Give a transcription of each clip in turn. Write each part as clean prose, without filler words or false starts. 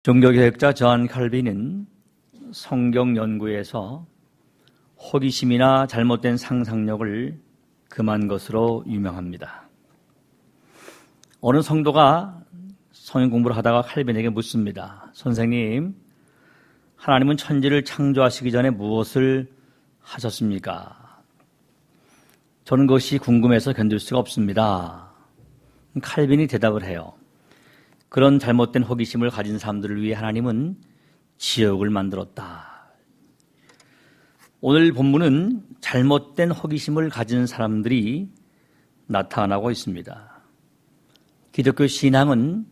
종교개혁자 존 칼빈은 성경 연구에서 호기심이나 잘못된 상상력을 금한 것으로 유명합니다. 어느 성도가 성경 공부를 하다가 칼빈에게 묻습니다. 선생님, 하나님은 천지를 창조하시기 전에 무엇을 하셨습니까? 저는 그것이 궁금해서 견딜 수가 없습니다. 칼빈이 대답을 해요. 그런 잘못된 호기심을 가진 사람들을 위해 하나님은 지옥을 만들었다. 오늘 본문은 잘못된 호기심을 가진 사람들이 나타나고 있습니다. 기독교 신앙은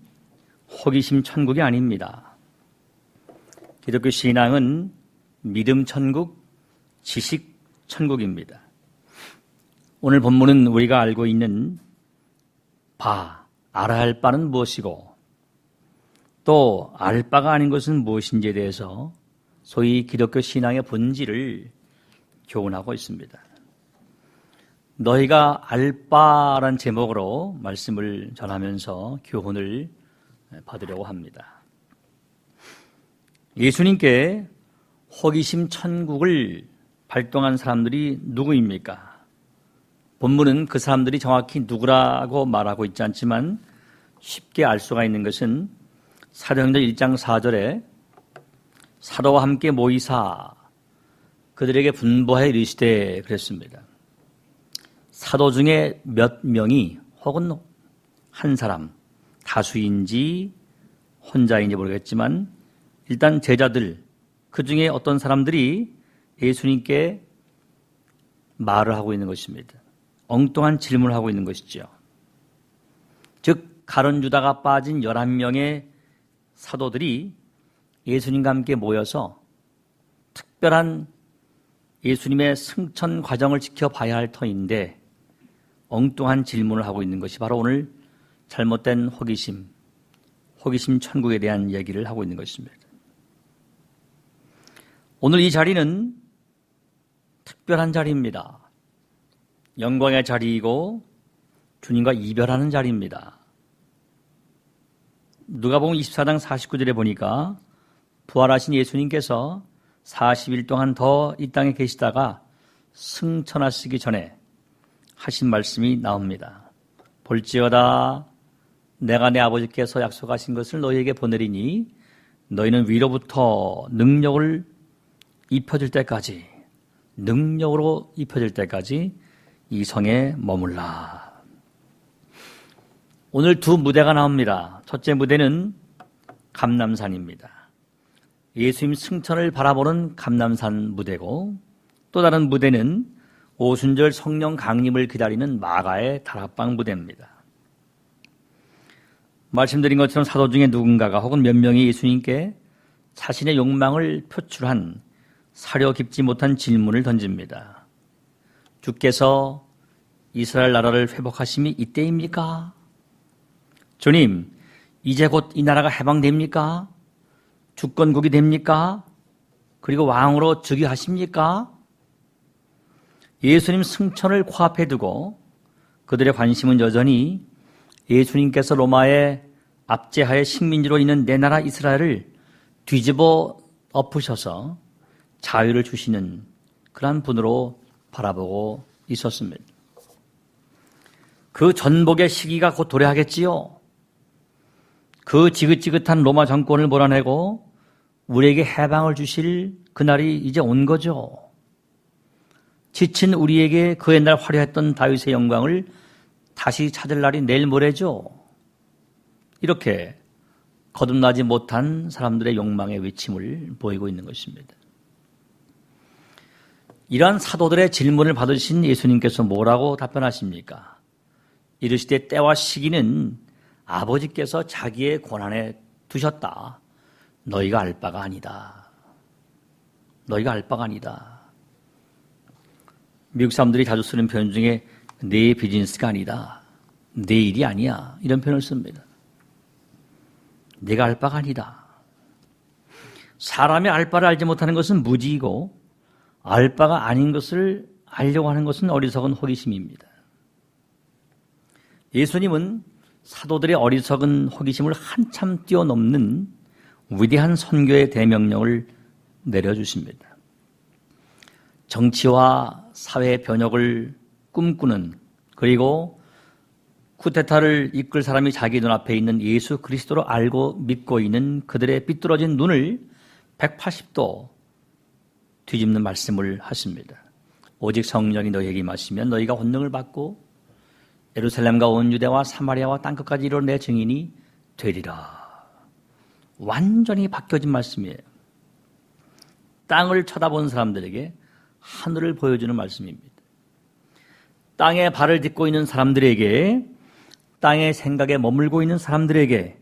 호기심 천국이 아닙니다. 기독교 신앙은 믿음 천국, 지식 천국입니다. 오늘 본문은 우리가 알고 있는 알아야 할 바는 무엇이고 또 알 바가 아닌 것은 무엇인지에 대해서 소위 기독교 신앙의 본질을 교훈하고 있습니다. 너희가 알 바란 제목으로 말씀을 전하면서 교훈을 받으려고 합니다. 예수님께 호기심 천국을 발동한 사람들이 누구입니까? 본문은 그 사람들이 정확히 누구라고 말하고 있지 않지만 쉽게 알 수가 있는 것은 사도행전 1장 4절에 사도와 함께 모이사 그들에게 분부하여 이르시되 그랬습니다. 사도 중에 몇 명이 혹은 한 사람, 다수인지 혼자인지 모르겠지만 일단 제자들, 그 중에 어떤 사람들이 예수님께 말을 하고 있는 것입니다. 엉뚱한 질문을 하고 있는 것이죠. 즉 가룟 유다가 빠진 11명의 사도들이 예수님과 함께 모여서 특별한 예수님의 승천 과정을 지켜봐야 할 터인데 엉뚱한 질문을 하고 있는 것이 바로 오늘 잘못된 호기심 천국에 대한 얘기를 하고 있는 것입니다. 오늘 이 자리는 특별한 자리입니다. 영광의 자리이고 주님과 이별하는 자리입니다. 누가복음 24장 49절에 보니까 부활하신 예수님께서 40일 동안 더 이 땅에 계시다가 승천하시기 전에 하신 말씀이 나옵니다. 볼지어다 내가 내 아버지께서 약속하신 것을 너희에게 보내리니 너희는 위로부터 능력으로 입혀질 때까지 이 성에 머물라. 오늘 두 무대가 나옵니다. 첫째 무대는 감람산입니다. 예수님 승천을 바라보는 감람산 무대고 또 다른 무대는 오순절 성령 강림을 기다리는 마가의 다락방 무대입니다. 말씀드린 것처럼 사도 중에 누군가가 혹은 몇 명이 예수님께 자신의 욕망을 표출한 사려 깊지 못한 질문을 던집니다. 주께서 이스라엘 나라를 회복하심이 이때입니까? 주님, 이제 곧 이 나라가 해방됩니까? 주권국이 됩니까? 그리고 왕으로 즉위하십니까? 예수님 승천을 코앞에 두고 그들의 관심은 여전히 예수님께서 로마의 압제하에 식민지로 있는 내 나라 이스라엘을 뒤집어 엎으셔서 자유를 주시는 그러한 분으로 바라보고 있었습니다. 그 전복의 시기가 곧 도래하겠지요. 그 지긋지긋한 로마 정권을 몰아내고 우리에게 해방을 주실 그날이 이제 온 거죠. 지친 우리에게 그 옛날 화려했던 다윗의 영광을 다시 찾을 날이 내일 모레죠. 이렇게 거듭나지 못한 사람들의 욕망의 외침을 보이고 있는 것입니다. 이러한 사도들의 질문을 받으신 예수님께서 뭐라고 답변하십니까? 이르시되 때와 시기는 아버지께서 자기의 권한에 두셨다. 너희가 알 바가 아니다. 너희가 알 바가 아니다. 미국 사람들이 자주 쓰는 표현 중에 내 비즈니스가 아니다. 내 일이 아니야. 이런 표현을 씁니다. 내가 알 바가 아니다. 사람이 알 바를 알지 못하는 것은 무지이고 알 바가 아닌 것을 알려고 하는 것은 어리석은 호기심입니다. 예수님은 사도들의 어리석은 호기심을 한참 뛰어넘는 위대한 선교의 대명령을 내려주십니다. 정치와 사회 변혁을 꿈꾸는, 그리고 쿠데타를 이끌 사람이 자기 눈앞에 있는 예수 그리스도로 알고 믿고 있는 그들의 삐뚤어진 눈을 180도 뒤집는 말씀을 하십니다. 오직 성령이 너희에게 임하시면 너희가 권능을 받고 예루살렘과 온 유대와 사마리아와 땅끝까지 이르러 내 증인이 되리라. 완전히 바뀌어진 말씀이에요. 땅을 쳐다본 사람들에게 하늘을 보여주는 말씀입니다. 땅에 발을 딛고 있는 사람들에게, 땅의 생각에 머물고 있는 사람들에게,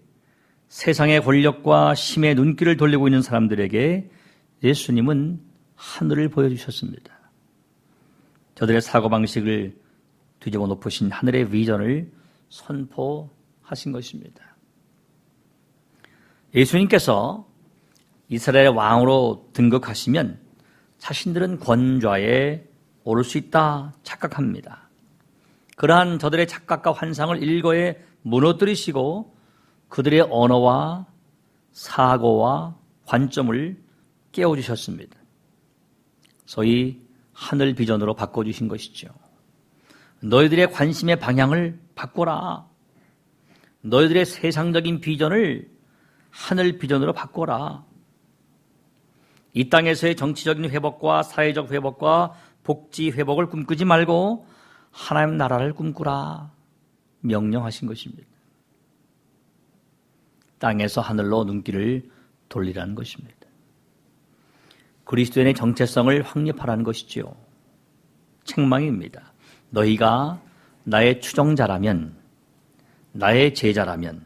세상의 권력과 힘의 눈길을 돌리고 있는 사람들에게 예수님은 하늘을 보여주셨습니다. 저들의 사고방식을 뒤집어 놓으신 하늘의 비전을 선포하신 것입니다. 예수님께서 이스라엘의 왕으로 등극하시면 자신들은 권좌에 오를 수 있다 착각합니다. 그러한 저들의 착각과 환상을 일거에 무너뜨리시고 그들의 언어와 사고와 관점을 깨워주셨습니다. 소위 하늘 비전으로 바꿔주신 것이죠. 너희들의 관심의 방향을 바꿔라. 너희들의 세상적인 비전을 하늘 비전으로 바꿔라. 이 땅에서의 정치적인 회복과 사회적 회복과 복지 회복을 꿈꾸지 말고 하나님 나라를 꿈꾸라 명령하신 것입니다. 땅에서 하늘로 눈길을 돌리라는 것입니다. 그리스도인의 정체성을 확립하라는 것이지요. 책망입니다. 너희가 나의 추종자라면, 나의 제자라면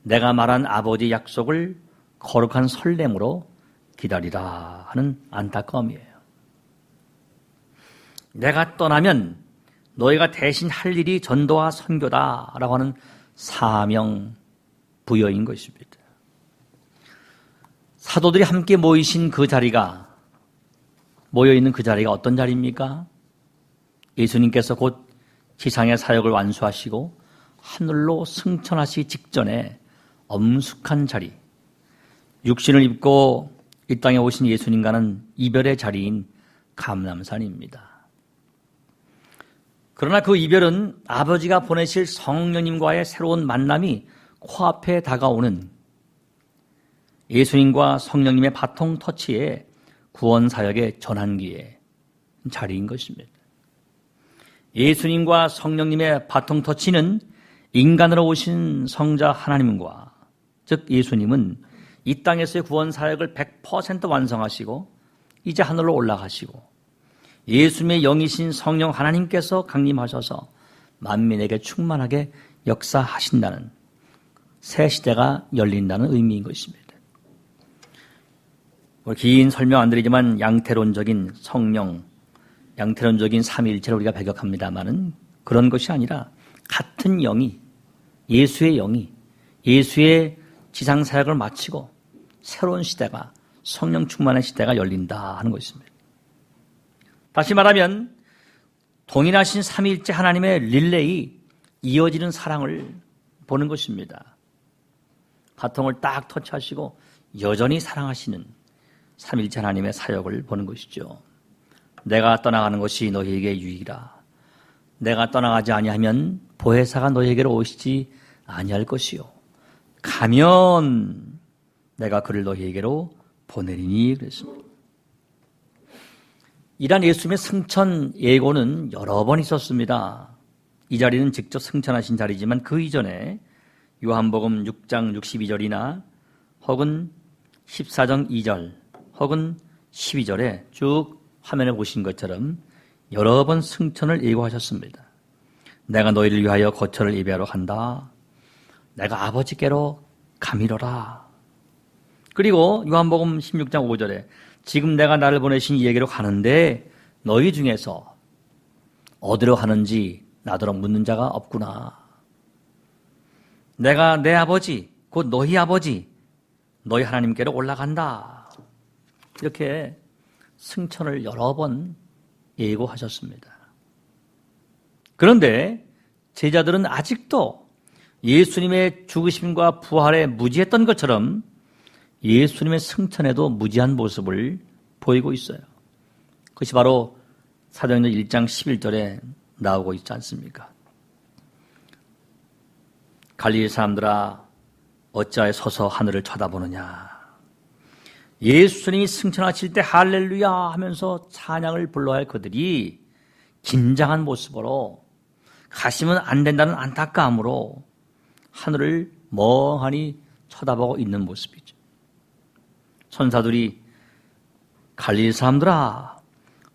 내가 말한 아버지 약속을 거룩한 설렘으로 기다리라 하는 안타까움이에요. 내가 떠나면 너희가 대신 할 일이 전도와 선교다라고 하는 사명 부여인 것입니다. 사도들이 함께 모이신 그 자리가, 모여있는 그 자리가 어떤 자리입니까? 예수님께서 곧 지상의 사역을 완수하시고 하늘로 승천하시기 직전에 엄숙한 자리, 육신을 입고 이 땅에 오신 예수님과는 이별의 자리인 감람산입니다. 그러나 그 이별은 아버지가 보내실 성령님과의 새로운 만남이 코앞에 다가오는 예수님과 성령님의 바통 터치에 구원 사역의 전환기의 자리인 것입니다. 예수님과 성령님의 바통 터치는 인간으로 오신 성자 하나님과, 즉 예수님은 이 땅에서의 구원 사역을 100% 완성하시고 이제 하늘로 올라가시고 예수님의 영이신 성령 하나님께서 강림하셔서 만민에게 충만하게 역사하신다는 새 시대가 열린다는 의미인 것입니다. 긴 설명 안 드리지만 양태론적인 성령, 양태론적인 삼위일체를 우리가 배격합니다마는 그런 것이 아니라 같은 영이, 예수의 영이 예수의 지상 사역을 마치고 새로운 시대가, 성령 충만한 시대가 열린다 하는 것입니다. 다시 말하면 동일하신 삼위일체 하나님의 릴레이, 이어지는 사랑을 보는 것입니다. 바통을 딱 터치하시고 여전히 사랑하시는 삼위일체 하나님의 사역을 보는 것이죠. 내가 떠나가는 것이 너희에게 유익이라. 내가 떠나가지 아니하면 보혜사가 너희에게로 오시지 아니할 것이요. 가면 내가 그를 너희에게로 보내리니 그랬습니다. 이러한 예수님의 승천 예고는 여러 번 있었습니다. 이 자리는 직접 승천하신 자리지만 그 이전에 요한복음 6장 62절이나 혹은 14장 2절 혹은 12절에 쭉 화면에 보신 것처럼 여러 번 승천을 예고하셨습니다. 내가 너희를 위하여 거처를 예비하러 간다. 내가 아버지께로 가미러라. 그리고 요한복음 16장 5절에 지금 내가 나를 보내신 이에게로 가는데 너희 중에서 어디로 가는지 나더러 묻는 자가 없구나. 내가 내 아버지, 곧 너희 아버지, 너희 하나님께로 올라간다. 이렇게 승천을 여러 번 예고하셨습니다. 그런데 제자들은 아직도 예수님의 죽으심과 부활에 무지했던 것처럼 예수님의 승천에도 무지한 모습을 보이고 있어요. 그것이 바로 사도행전 1장 11절에 나오고 있지 않습니까? 갈릴리 사람들아 어찌하여 서서 하늘을 쳐다보느냐. 예수님이 승천하실 때 할렐루야 하면서 찬양을 불러야 할 그들이 긴장한 모습으로 가시면 안 된다는 안타까움으로 하늘을 멍하니 쳐다보고 있는 모습이죠. 천사들이 갈릴리 사람들아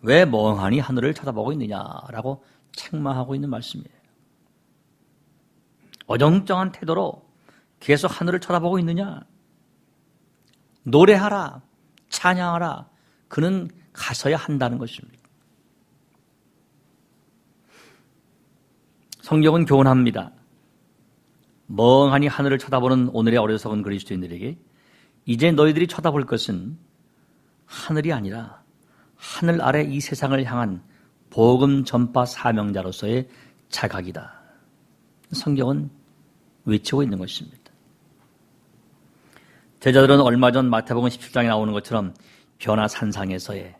왜 멍하니 하늘을 쳐다보고 있느냐라고 책망하고 있는 말씀이에요. 어정쩡한 태도로 계속 하늘을 쳐다보고 있느냐. 노래하라, 찬양하라. 그는 가서야 한다는 것입니다. 성경은 교훈합니다. 멍하니 하늘을 쳐다보는 오늘의 어리석은 그리스도인들에게 이제 너희들이 쳐다볼 것은 하늘이 아니라 하늘 아래 이 세상을 향한 복음 전파 사명자로서의 자각이다. 성경은 외치고 있는 것입니다. 제자들은 얼마 전 마태복음 17장에 나오는 것처럼 변화산상에서의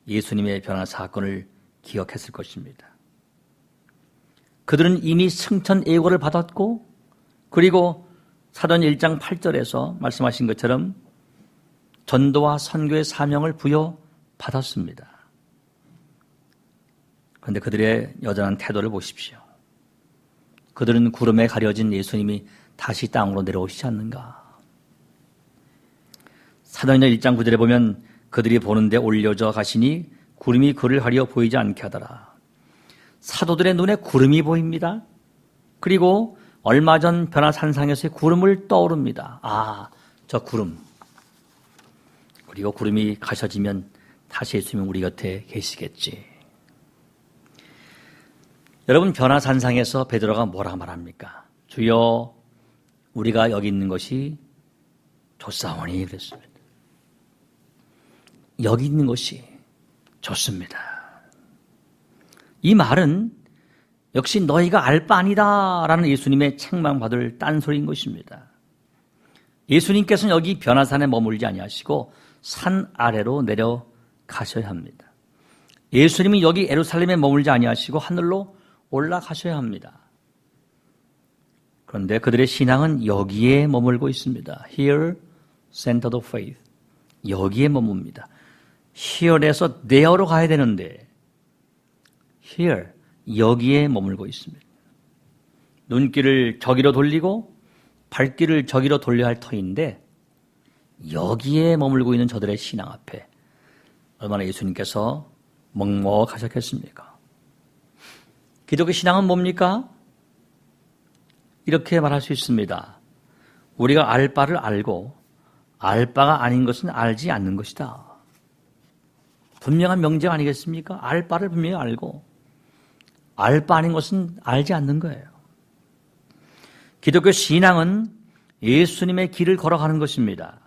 예수님의 변화 사건을 기억했을 것입니다. 그들은 이미 승천 예고를 받았고 그리고 사도행전 1장 8절에서 말씀하신 것처럼 전도와 선교의 사명을 부여받았습니다. 그런데 그들의 여전한 태도를 보십시오. 그들은 구름에 가려진 예수님이 다시 땅으로 내려오시지 않는가. 사도행전 1장 9절에 보면 그들이 보는데 올려져 가시니 구름이 그를 가려 보이지 않게 하더라. 사도들의 눈에 구름이 보입니다. 그리고 얼마 전 변화산상에서의 구름을 떠오릅니다. 아, 저 구름. 그리고 구름이 가셔지면 다시 예수님은 우리 곁에 계시겠지. 여러분, 변화산상에서 베드로가 뭐라고 말합니까? 주여, 우리가 여기 있는 것이 좋사오니 그랬습니다. 여기 있는 것이 좋습니다. 이 말은 역시 너희가 알 바 아니다라는 예수님의 책망받을 딴소리인 것입니다. 예수님께서는 여기 변화산에 머물지 아니하시고 산 아래로 내려가셔야 합니다. 예수님이 여기 예루살렘에 머물지 아니하시고 하늘로 올라가셔야 합니다. 그런데 그들의 신앙은 여기에 머물고 있습니다. Here, center of faith. 여기에 머뭅니다. here에서 there로 가야 되는데 here, 여기에 머물고 있습니다. 눈길을 저기로 돌리고 발길을 저기로 돌려야 할 터인데 여기에 머물고 있는 저들의 신앙 앞에 얼마나 예수님께서 먹먹하셨겠습니까? 기독교 신앙은 뭡니까? 이렇게 말할 수 있습니다. 우리가 알 바를 알고 알 바가 아닌 것은 알지 않는 것이다. 분명한 명제 아니겠습니까? 알 바를 분명히 알고 알 바 아닌 것은 알지 않는 거예요. 기독교 신앙은 예수님의 길을 걸어가는 것입니다.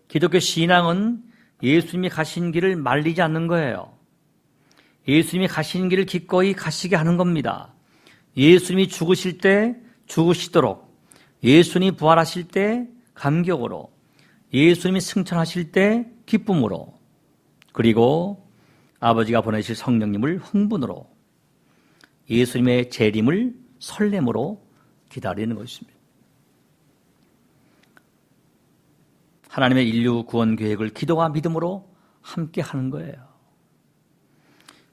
기독교 신앙은 예수님이 가신 길을 말리지 않는 거예요. 예수님이 가신 길을 기꺼이 가시게 하는 겁니다. 예수님이 죽으실 때 죽으시도록, 예수님이 부활하실 때 감격으로, 예수님이 승천하실 때 기쁨으로, 그리고 아버지가 보내실 성령님을 흥분으로, 예수님의 재림을 설렘으로 기다리는 것입니다. 하나님의 인류 구원 계획을 기도와 믿음으로 함께 하는 거예요.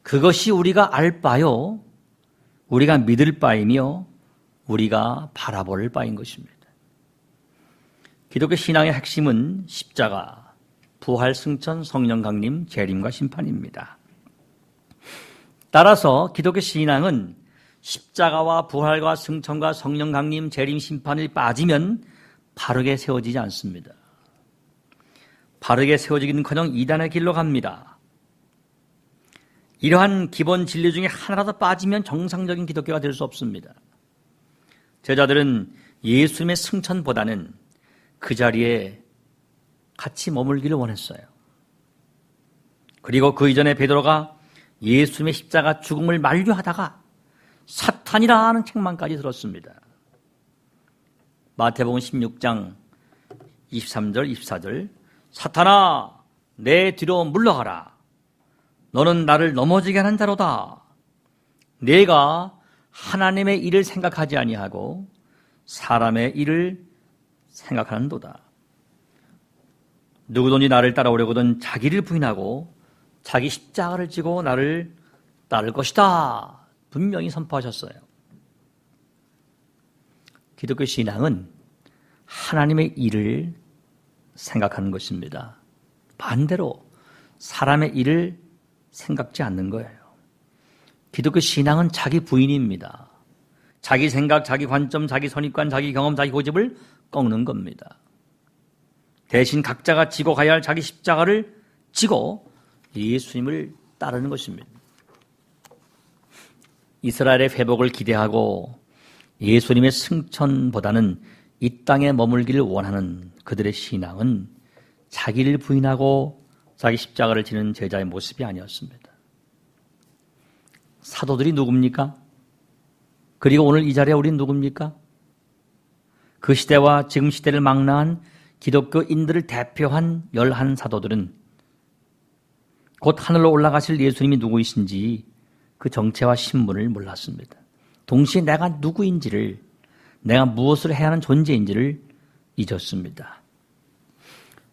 그것이 우리가 알 바요, 우리가 믿을 바이며 우리가 바라볼 바인 것입니다. 기독교 신앙의 핵심은 십자가, 부활, 승천, 성령 강림, 재림과 심판입니다. 따라서 기독교 신앙은 십자가와 부활과 승천과 성령 강림, 재림, 심판이 빠지면 바르게 세워지지 않습니다. 바르게 세워지기는커녕 이단의 길로 갑니다. 이러한 기본 진리 중에 하나라도 빠지면 정상적인 기독교가 될 수 없습니다. 제자들은 예수님의 승천보다는 그 자리에 같이 머물기를 원했어요. 그리고 그 이전에 베드로가 예수님의 십자가 죽음을 만류하다가 사탄이라는 책망까지 들었습니다. 마태복음 16장 23절, 24절. 사탄아, 내 뒤로 물러가라. 너는 나를 넘어지게 하는 자로다. 내가 하나님의 일을 생각하지 아니하고 사람의 일을 생각하는도다. 누구든지 나를 따라오려거든 자기를 부인하고 자기 십자가를 지고 나를 따를 것이다. 분명히 선포하셨어요. 기독교 신앙은 하나님의 일을 생각하는 것입니다. 반대로 사람의 일을 생각지 않는 거예요. 기독교 신앙은 자기 부인입니다. 자기 생각, 자기 관점, 자기 선입관, 자기 경험, 자기 고집을 꺾는 겁니다. 대신 각자가 지고 가야 할 자기 십자가를 지고 예수님을 따르는 것입니다. 이스라엘의 회복을 기대하고 예수님의 승천보다는 이 땅에 머물기를 원하는 그들의 신앙은 자기를 부인하고 자기 십자가를 지는 제자의 모습이 아니었습니다. 사도들이 누굽니까? 그리고 오늘 이 자리에 우리는 누굽니까? 그 시대와 지금 시대를 망라한 기독교인들을 대표한 11사도들은 곧 하늘로 올라가실 예수님이 누구이신지 그 정체와 신분을 몰랐습니다. 동시에 내가 누구인지를, 내가 무엇을 해야 하는 존재인지를 잊었습니다.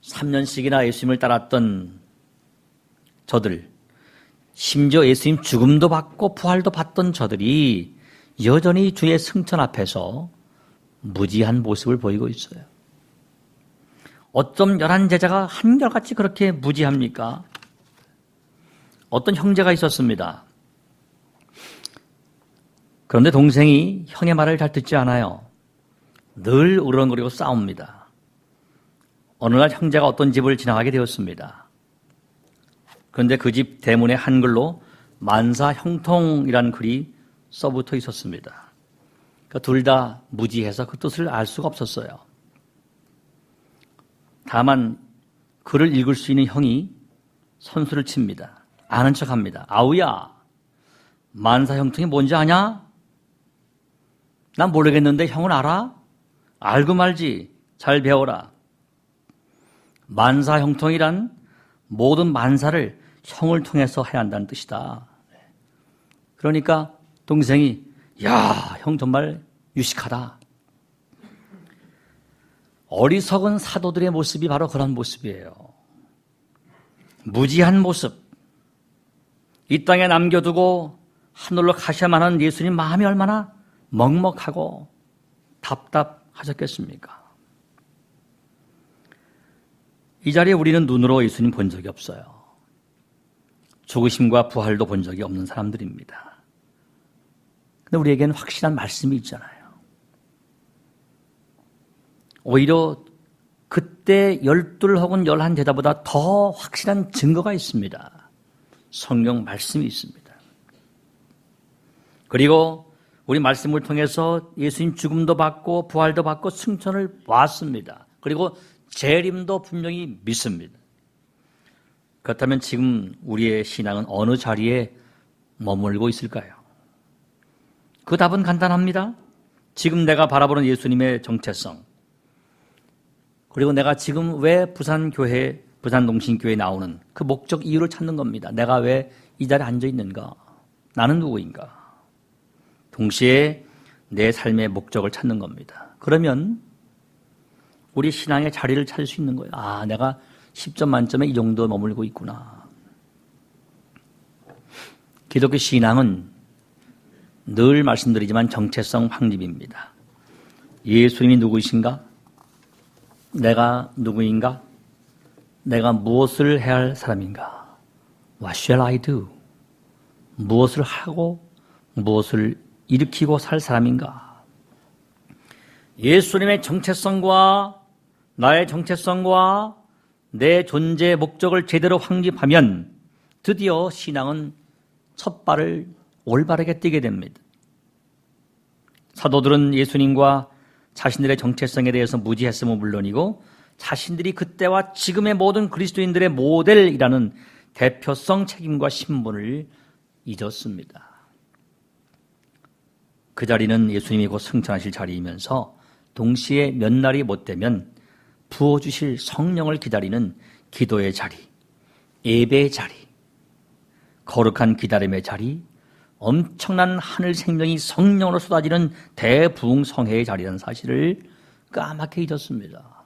3년씩이나 예수님을 따랐던 저들, 심지어 예수님 죽음도 받고 부활도 받던 저들이 여전히 주의 승천 앞에서 무지한 모습을 보이고 있어요. 어쩜 11제자가 한결같이 그렇게 무지합니까? 어떤 형제가 있었습니다. 그런데 동생이 형의 말을 잘 듣지 않아요. 늘 으르렁거리고 싸웁니다. 어느 날 형제가 어떤 집을 지나가게 되었습니다. 그런데 그 집 대문에 한글로 만사형통이라는 글이 써붙어 있었습니다. 그러니까 둘 다 무지해서 그 뜻을 알 수가 없었어요. 다만 글을 읽을 수 있는 형이 선수를 칩니다. 아는 척합니다. 아우야, 만사형통이 뭔지 아냐? 난 모르겠는데 형은 알아? 알고 말지. 잘 배워라. 만사형통이란 모든 만사를 형을 통해서 해야 한다는 뜻이다. 그러니까 동생이 야, 형 정말 유식하다. 어리석은 사도들의 모습이 바로 그런 모습이에요. 무지한 모습. 이 땅에 남겨두고 하늘로 가셔야만 하는 예수님 마음이 얼마나 먹먹하고 답답하셨겠습니까? 이 자리에 우리는 눈으로 예수님 본 적이 없어요. 죽으심과 부활도 본 적이 없는 사람들입니다. 근데 우리에게는 확실한 말씀이 있잖아요. 오히려 그때 12 혹은 11제자보다 더 확실한 증거가 있습니다. 성경 말씀이 있습니다. 그리고 우리 말씀을 통해서 예수님 죽음도 받고 부활도 받고 승천을 봤습니다. 그리고 재림도 분명히 믿습니다. 그렇다면 지금 우리의 신앙은 어느 자리에 머물고 있을까요? 그 답은 간단합니다. 지금 내가 바라보는 예수님의 정체성, 그리고 내가 지금 왜 부산교회, 부산농신교회에 나오는 그 목적 이유를 찾는 겁니다. 내가 왜 이 자리에 앉아 있는가? 나는 누구인가? 동시에 내 삶의 목적을 찾는 겁니다. 그러면 우리 신앙의 자리를 찾을 수 있는 거예요. 아, 내가 10점 만점에 이 정도 머물고 있구나. 기독교 신앙은 늘 말씀드리지만 정체성 확립입니다. 예수님이 누구이신가? 내가 누구인가? 내가 무엇을 해야 할 사람인가? What shall I do? 무엇을 하고 무엇을 일으키고 살 사람인가? 예수님의 정체성과 나의 정체성과 내 존재의 목적을 제대로 확립하면 드디어 신앙은 첫 발을 올바르게 띄게 됩니다. 사도들은 예수님과 자신들의 정체성에 대해서 무지했음은 물론이고 자신들이 그때와 지금의 모든 그리스도인들의 모델이라는 대표성 책임과 신분을 잊었습니다. 그 자리는 예수님이 곧 승천하실 자리이면서 동시에 몇 날이 못 되면 부어주실 성령을 기다리는 기도의 자리, 예배의 자리, 거룩한 기다림의 자리, 엄청난 하늘 생명이 성령으로 쏟아지는 대부흥성회의 자리라는 사실을 까맣게 잊었습니다.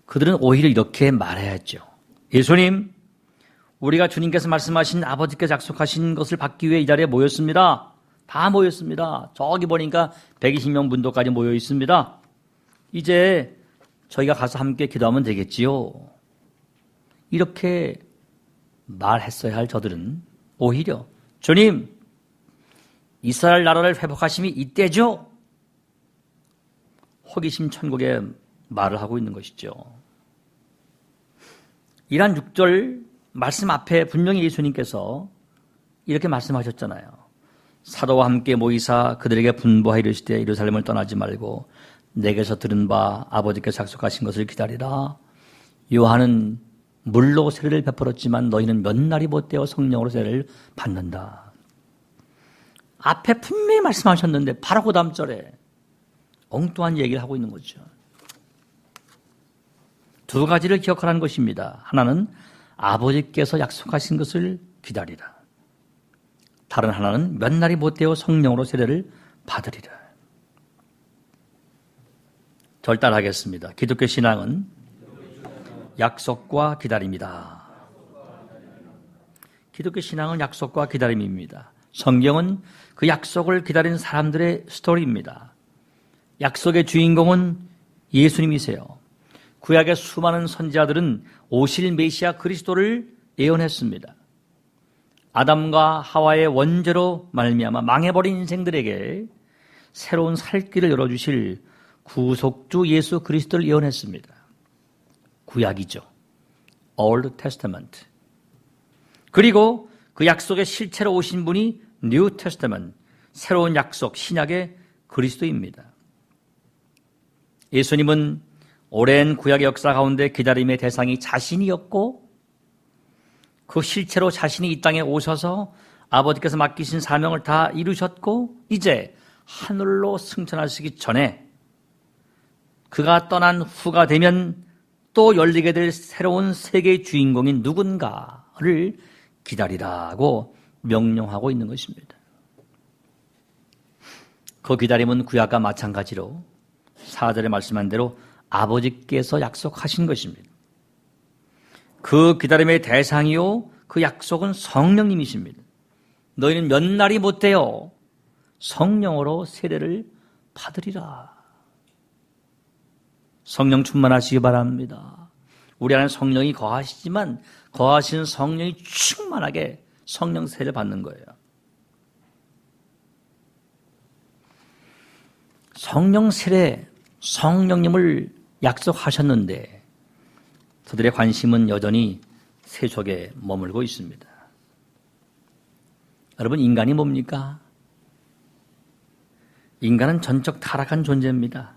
그들은 오히려 이렇게 말해야죠. 예수님, 우리가 주님께서 말씀하신 아버지께서 약속하신 것을 받기 위해 이 자리에 모였습니다. 다 모였습니다. 저기 보니까 120명 분도까지 모여 있습니다. 이제 저희가 가서 함께 기도하면 되겠지요. 이렇게 말했어야 할 저들은 오히려 주님, 이스라엘 나라를 회복하심이 이때죠. 호기심 천국의 말을 하고 있는 것이죠. 이란 6절 말씀 앞에 분명히 예수님께서 이렇게 말씀하셨잖아요. 사도와 함께 모이사 그들에게 분부하여 이르시되 예루살렘을 떠나지 말고 내게서 들은 바 아버지께서 약속하신 것을 기다리라. 요한은 물로 세례를 베풀었지만 너희는 몇 날이 못되어 성령으로 세례를 받는다. 앞에 분명히 말씀하셨는데 바로 그 다음 절에 엉뚱한 얘기를 하고 있는 거죠. 두 가지를 기억하라는 것입니다. 하나는 아버지께서 약속하신 것을 기다리라. 다른 하나는 몇 날이 못되어 성령으로 세례를 받으리라. 절단하겠습니다. 기독교 신앙은 약속과 기다림이다. 기독교 신앙은 약속과 기다림입니다. 성경은 그 약속을 기다린 사람들의 스토리입니다. 약속의 주인공은 예수님이세요. 구약의 수많은 선지자들은 오실 메시아 그리스도를 예언했습니다. 아담과 하와의 원죄로 말미암아 망해버린 인생들에게 새로운 살 길을 열어주실 구속주 예수 그리스도를 예언했습니다. 구약이죠. Old Testament. 그리고 그 약속의 실체로 오신 분이 New Testament, 새로운 약속, 신약의 그리스도입니다. 예수님은 오랜 구약의 역사 가운데 기다림의 대상이 자신이었고 그 실체로 자신이 이 땅에 오셔서 아버지께서 맡기신 사명을 다 이루셨고 이제 하늘로 승천하시기 전에 그가 떠난 후가 되면 또 열리게 될 새로운 세계의 주인공인 누군가를 기다리라고 명령하고 있는 것입니다. 그 기다림은 구약과 마찬가지로 4절에 말씀한 대로 아버지께서 약속하신 것입니다. 그 기다림의 대상이요 그 약속은 성령님이십니다. 너희는 몇 날이 못되어 성령으로 세례를 받으리라. 성령 충만하시기 바랍니다. 우리 안에 성령이 거하시지만 거하시는 성령이 충만하게 성령 세례를 받는 거예요. 성령 세례, 성령님을 약속하셨는데 그들의 관심은 여전히 세속에 머물고 있습니다. 여러분, 인간이 뭡니까? 인간은 전적 타락한 존재입니다.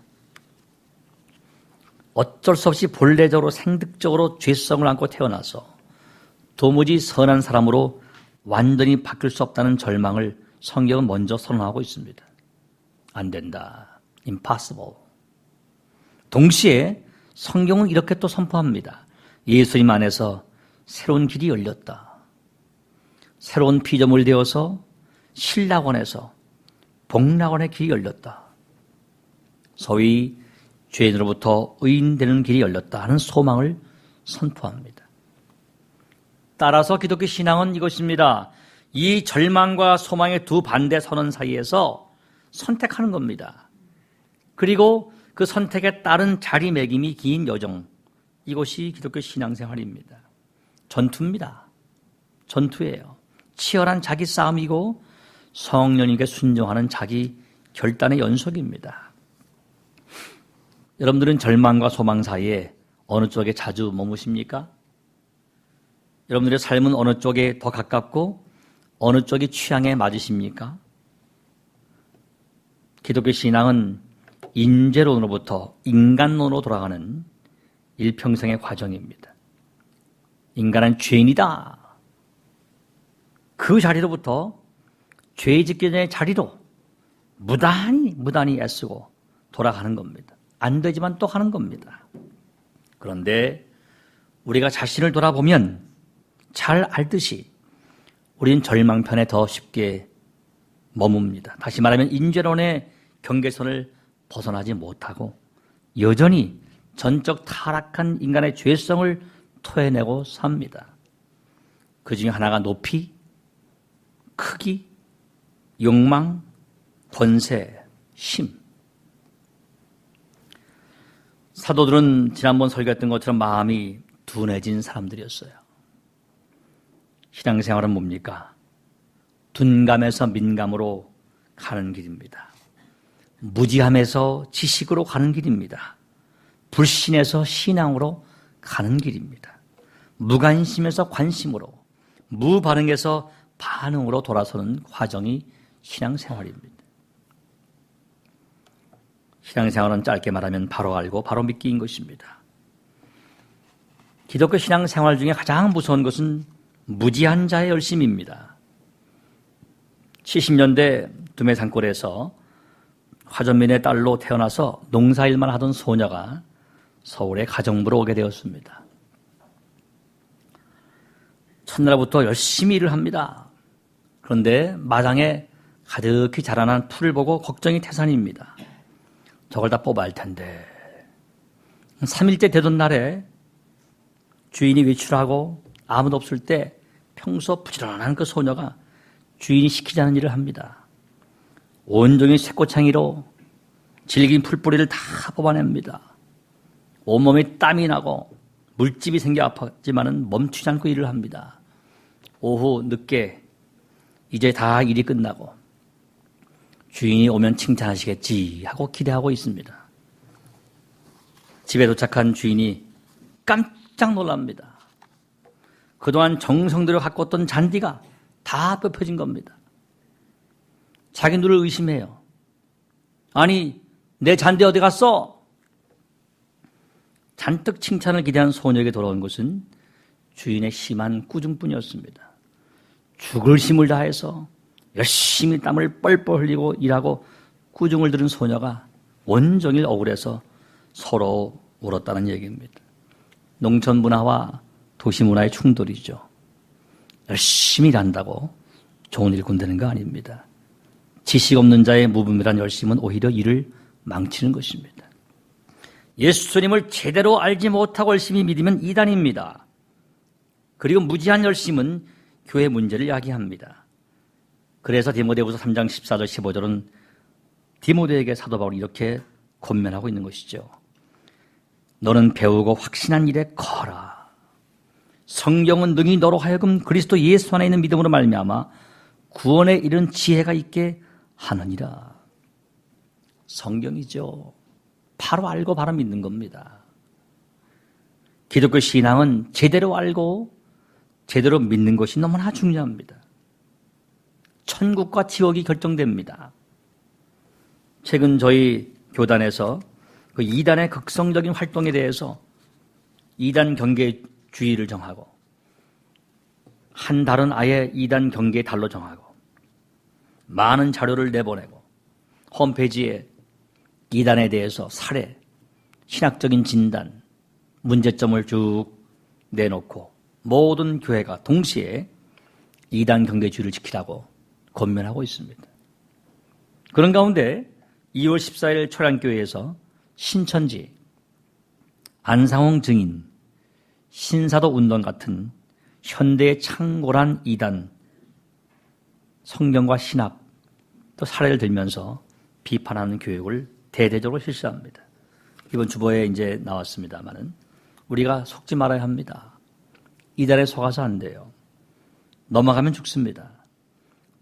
어쩔 수 없이 본래적으로 생득적으로 죄성을 안고 태어나서 도무지 선한 사람으로 완전히 바뀔 수 없다는 절망을 성경은 먼저 선언하고 있습니다. 안 된다. Impossible. 동시에 성경은 이렇게 또 선포합니다. 예수님 안에서 새로운 길이 열렸다. 새로운 피조물 되어서 신락원에서 복락원의 길이 열렸다. 소위 죄인으로부터 의인되는 길이 열렸다 하는 소망을 선포합니다. 따라서 기독교 신앙은 이것입니다. 이 절망과 소망의 두 반대 선언 사이에서 선택하는 겁니다. 그리고 그 선택에 따른 자리매김이 긴 여정, 이것이 기독교 신앙생활입니다. 전투입니다. 전투예요. 치열한 자기 싸움이고 성령님께 순종하는 자기 결단의 연속입니다. 여러분들은 절망과 소망 사이에 어느 쪽에 자주 머무십니까? 여러분들의 삶은 어느 쪽에 더 가깝고 어느 쪽이 취향에 맞으십니까? 기독교 신앙은 인재론으로부터 인간론으로 돌아가는 일평생의 과정입니다. 인간은 죄인이다. 그 자리로부터 죄 짓기 전의 자리로 무단히 애쓰고 돌아가는 겁니다. 안 되지만 또 하는 겁니다. 그런데 우리가 자신을 돌아보면 잘 알듯이 우리는 절망편에 더 쉽게 머뭅니다. 다시 말하면 인죄론의 경계선을 벗어나지 못하고 여전히 전적 타락한 인간의 죄성을 토해내고 삽니다. 그 중에 하나가 높이, 크기, 욕망, 권세, 힘. 사도들은 지난번 설교했던 것처럼 마음이 둔해진 사람들이었어요. 신앙생활은 뭡니까? 둔감에서 민감으로 가는 길입니다. 무지함에서 지식으로 가는 길입니다. 불신에서 신앙으로 가는 길입니다. 무관심에서 관심으로, 무반응에서 반응으로 돌아서는 과정이 신앙생활입니다. 신앙생활은 짧게 말하면 바로 알고 바로 믿기인 것입니다. 기독교 신앙생활 중에 가장 무서운 것은 무지한 자의 열심입니다. 70년대 두메 산골에서 화전민의 딸로 태어나서 농사일만 하던 소녀가 서울에 가정부로 오게 되었습니다. 첫날부터 열심히 일을 합니다. 그런데 마당에 가득히 자라난 풀을 보고 걱정이 태산입니다. 저걸 다 뽑아야 할 텐데. 3일째 되던 날에 주인이 외출하고 아무도 없을 때 평소 부지런한 그 소녀가 주인이 시키자는 일을 합니다. 온종일 쇠꼬챙이로 질긴 풀뿌리를 다 뽑아냅니다. 온몸에 땀이 나고 물집이 생겨 아팠지만 멈추지 않고 일을 합니다. 오후 늦게 이제 다 일이 끝나고 주인이 오면 칭찬하시겠지 하고 기대하고 있습니다. 집에 도착한 주인이 깜짝 놀랍니다. 그동안 정성 들여 가꿨던 잔디가 다 뽑혀진 겁니다. 자기 눈을 의심해요. 아니, 내 잔디 어디 갔어? 잔뜩 칭찬을 기대한 소녀에게 돌아온 것은 주인의 심한 꾸중뿐이었습니다. 죽을 힘을 다해서 열심히 땀을 뻘뻘 흘리고 일하고 꾸중을 들은 소녀가 온종일 억울해서 서로 울었다는 얘기입니다. 농촌 문화와 도시 문화의 충돌이죠. 열심히 일한다고 좋은 일 군다는 거 아닙니다. 지식 없는 자의 무분별한 열심은 오히려 일을 망치는 것입니다. 예수님을 제대로 알지 못하고 열심히 믿으면 이단입니다. 그리고 무지한 열심은 교회 문제를 야기합니다. 그래서 디모데후서 3장 14절 15절은 디모데에게 사도 바울이 이렇게 권면하고 있는 것이죠. 너는 배우고 확신한 일에 거라. 성경은 능히 너로 하여금 그리스도 예수 안에 있는 믿음으로 말미암아 구원에 이른 지혜가 있게 하느니라. 성경이죠. 바로 알고 바로 믿는 겁니다. 기독교 신앙은 제대로 알고 제대로 믿는 것이 너무나 중요합니다. 천국과 지옥이 결정됩니다. 최근 저희 교단에서 그 이단의 극성적인 활동에 대해서 이단 경계주의를 정하고 한 달은 아예 이단 경계의 달로 정하고 많은 자료를 내보내고 홈페이지에 이단에 대해서 사례, 신학적인 진단, 문제점을 쭉 내놓고 모든 교회가 동시에 이단 경계주의를 지키라고 권면하고 있습니다. 그런 가운데 2월 14일 초량교회에서 신천지, 안상홍 증인, 신사도 운동 같은 현대의 창궐한 이단, 성경과 신학, 또 사례를 들면서 비판하는 교육을 대대적으로 실시합니다. 이번 주보에 이제 나왔습니다만은 우리가 속지 말아야 합니다. 이단에 속아서 안 돼요. 넘어가면 죽습니다.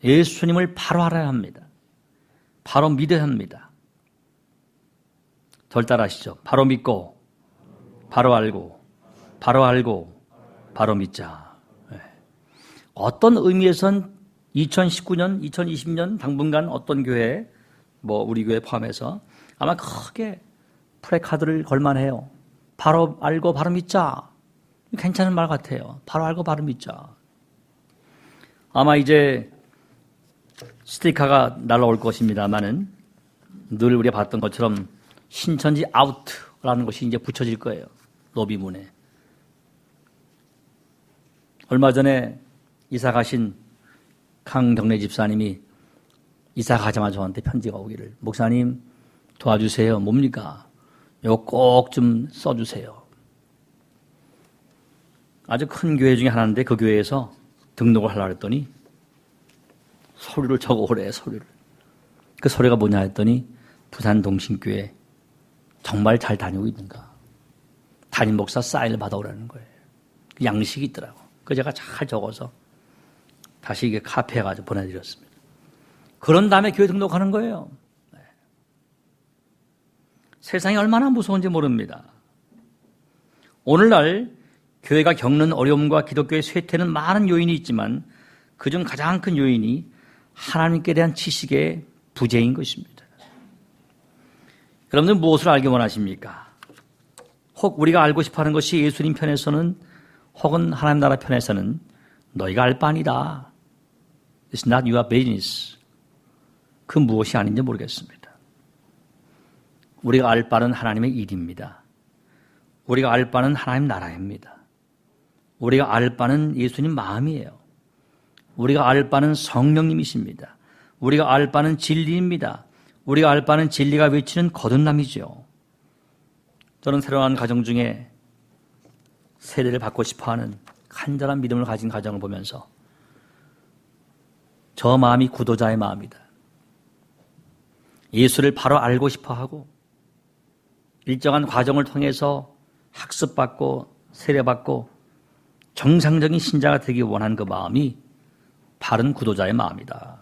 예수님을 바로 알아야 합니다. 바로 믿어야 합니다. 절 따라하시죠. 바로 믿고, 바로 알고, 바로 알고, 바로 믿자. 네. 어떤 의미에선 2019년, 2020년 당분간 어떤 교회, 우리 교회 포함해서 아마 크게 프레카드를 걸만해요. 바로 알고 바로 믿자. 괜찮은 말 같아요. 바로 알고 바로 믿자. 아마 이제 스티커가 날아올 것입니다만은 늘 우리가 봤던 것처럼 신천지 아웃라는 것이 이제 붙여질 거예요. 로비문에. 얼마 전에 이사 가신 강경래 집사님이 이사 가자마자 저한테 편지가 오기를, 목사님 도와주세요. 뭡니까? 이거 꼭 좀 써주세요. 아주 큰 교회 중에 하나인데 그 교회에서 등록을 하려고 했더니 서류를 적어오래, 서류를. 그 서류가 뭐냐 했더니 부산 동신교회 정말 잘 다니고 있는가. 담임 목사 사인을 받아오라는 거예요. 그 양식이 있더라고. 그 제가 잘 적어서 다시 이게 카피해 가지고 보내드렸습니다. 그런 다음에 교회 등록하는 거예요. 네. 세상이 얼마나 무서운지 모릅니다. 오늘날 교회가 겪는 어려움과 기독교의 쇠퇴는 많은 요인이 있지만 그중 가장 큰 요인이 하나님께 대한 지식의 부재인 것입니다. 여러분들 무엇을 알기 원하십니까? 혹 우리가 알고 싶어하는 것이 예수님 편에서는 혹은 하나님 나라 편에서는 너희가 알 바 아니다. It's not your business. 그 무엇이 아닌지 모르겠습니다. 우리가 알 바는 하나님의 일입니다. 우리가 알 바는 하나님 나라입니다. 우리가 알 바는 예수님 마음이에요. 우리가 알 바는 성령님이십니다. 우리가 알 바는 진리입니다. 우리가 알 바는 진리가 외치는 거듭남이죠. 저는 새로운 가정 중에 세례를 받고 싶어하는 간절한 믿음을 가진 가정을 보면서 저 마음이 구도자의 마음이다. 예수를 바로 알고 싶어하고 일정한 과정을 통해서 학습받고 세례받고 정상적인 신자가 되기 원하는 그 마음이 바른 구도자의 마음이다.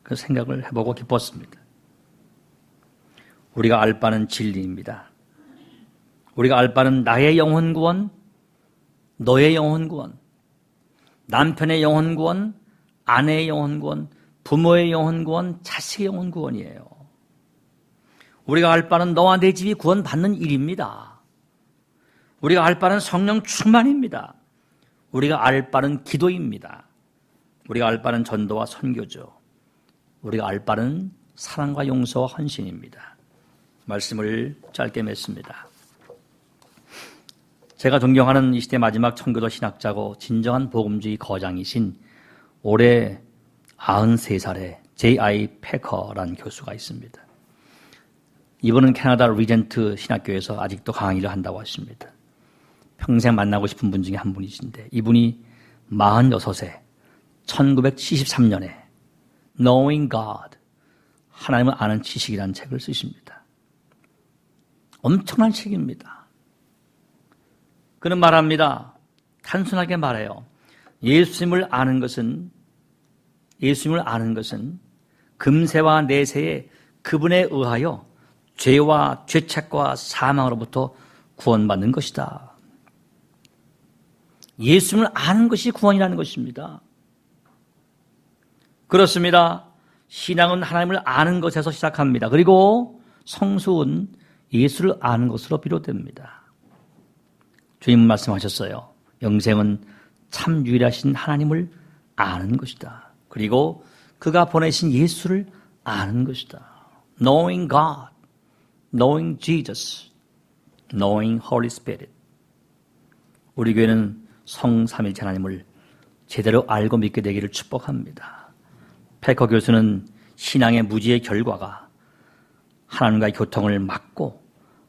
그 생각을 해보고 기뻤습니다. 우리가 알 바는 진리입니다. 우리가 알 바는 나의 영혼 구원, 너의 영혼 구원, 남편의 영혼 구원, 아내의 영혼 구원, 부모의 영혼 구원, 자식의 영혼 구원이에요. 우리가 알 바는 너와 내 집이 구원받는 일입니다. 우리가 알 바는 성령 충만입니다. 우리가 알 바는 기도입니다. 우리가 알 바는 전도와 선교죠. 우리가 알 바는 사랑과 용서와 헌신입니다. 말씀을 짧게 맺습니다. 제가 존경하는 이 시대 마지막 청교도 신학자고 진정한 복음주의 거장이신 올해 93살의 J.I. 패커라는 교수가 있습니다. 이분은 캐나다 리젠트 신학교에서 아직도 강의를 한다고 하십니다. 평생 만나고 싶은 분 중에 한 분이신데 이분이 46세 1973년에 Knowing God, 하나님을 아는 지식이라는 책을 쓰십니다. 엄청난 책입니다. 그는 말합니다. 단순하게 말해요. 예수님을 아는 것은 금세와 내세에 그분에 의하여 죄와 죄책과 사망으로부터 구원받는 것이다. 예수님을 아는 것이 구원이라는 것입니다. 그렇습니다. 신앙은 하나님을 아는 것에서 시작합니다. 그리고 성수은 예수를 아는 것으로 비롯됩니다. 주님은 말씀하셨어요. 영생은 참 유일하신 하나님을 아는 것이다. 그리고 그가 보내신 예수를 아는 것이다. Knowing God, knowing Jesus, knowing Holy Spirit. 우리 교회는 성삼일체 하나님을 제대로 알고 믿게 되기를 축복합니다. 패커 교수는 신앙의 무지의 결과가 하나님과의 교통을 막고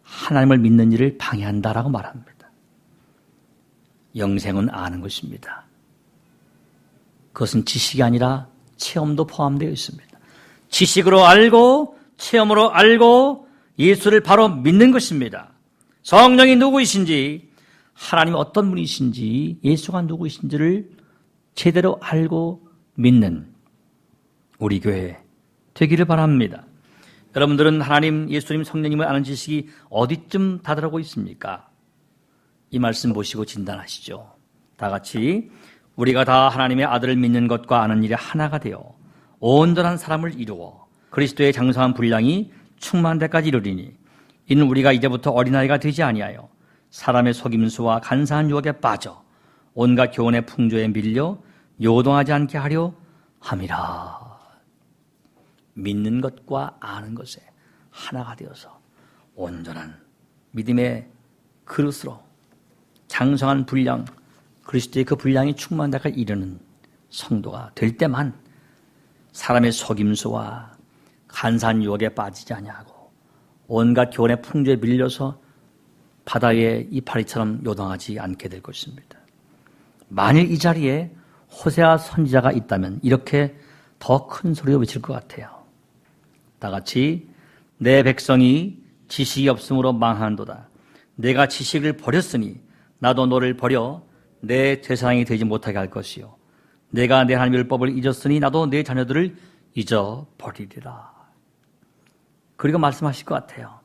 하나님을 믿는 일을 방해한다라고 말합니다. 영생은 아는 것입니다. 그것은 지식이 아니라 체험도 포함되어 있습니다. 지식으로 알고 체험으로 알고 예수를 바로 믿는 것입니다. 성령이 누구이신지, 하나님이 어떤 분이신지, 예수가 누구이신지를 제대로 알고 믿는 우리 교회 되기를 바랍니다. 여러분들은 하나님, 예수님, 성령님을 아는 지식이 어디쯤 다다르고 있습니까? 이 말씀 보시고 진단하시죠. 다 같이 우리가 다 하나님의 아들을 믿는 것과 아는 일에 하나가 되어 온전한 사람을 이루어 그리스도의 장성한 분량이 충만한 데까지 이르리니 이는 우리가 이제부터 어린아이가 되지 아니하여 사람의 속임수와 간사한 유혹에 빠져 온갖 교훈의 풍조에 밀려 요동하지 않게 하려 함이라. 믿는 것과 아는 것에 하나가 되어서 온전한 믿음의 그릇으로 장성한 분량, 그리스도의 그 분량이 충만한 데까지 이르는 성도가 될 때만 사람의 속임수와 간사한 유혹에 빠지지 아니하고 온갖 교훈의 풍조에 밀려서 바다의 이파리처럼 요동하지 않게 될 것입니다. 만일 이 자리에 호세아 선지자가 있다면 이렇게 더 큰 소리로 외칠 것 같아요. 다 같이 내 백성이 지식이 없으므로 망한도다. 내가 지식을 버렸으니 나도 너를 버려 내 제사장이 되지 못하게 할 것이요. 내가 내 하나님의 율법을 잊었으니 나도 내 자녀들을 잊어버리리라. 그리고 말씀하실 것 같아요.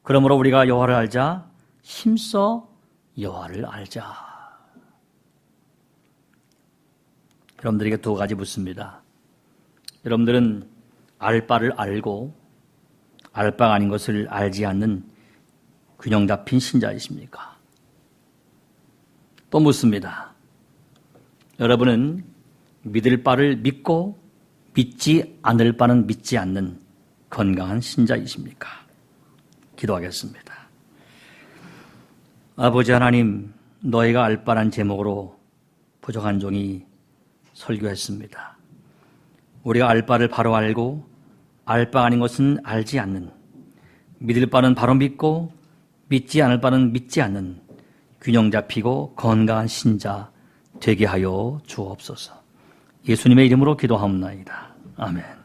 그러므로 우리가 여호와를 알자. 힘써 여호와를 알자. 여러분들에게 두 가지 묻습니다. 여러분들은 알 바를 알고 알 바가 아닌 것을 알지 않는 균형 잡힌 신자이십니까? 또 묻습니다. 여러분은 믿을 바를 믿고 믿지 않을 바는 믿지 않는 건강한 신자이십니까? 기도하겠습니다. 아버지 하나님, 너희가 알 바란 제목으로 부족한 종이 설교했습니다. 우리가 알 바를 바로 알고 알 바 아닌 것은 알지 않는, 믿을 바는 바로 믿고 믿지 않을 바는 믿지 않는 균형 잡히고 건강한 신자 되게 하여 주옵소서. 예수님의 이름으로 기도하옵나이다. 아멘.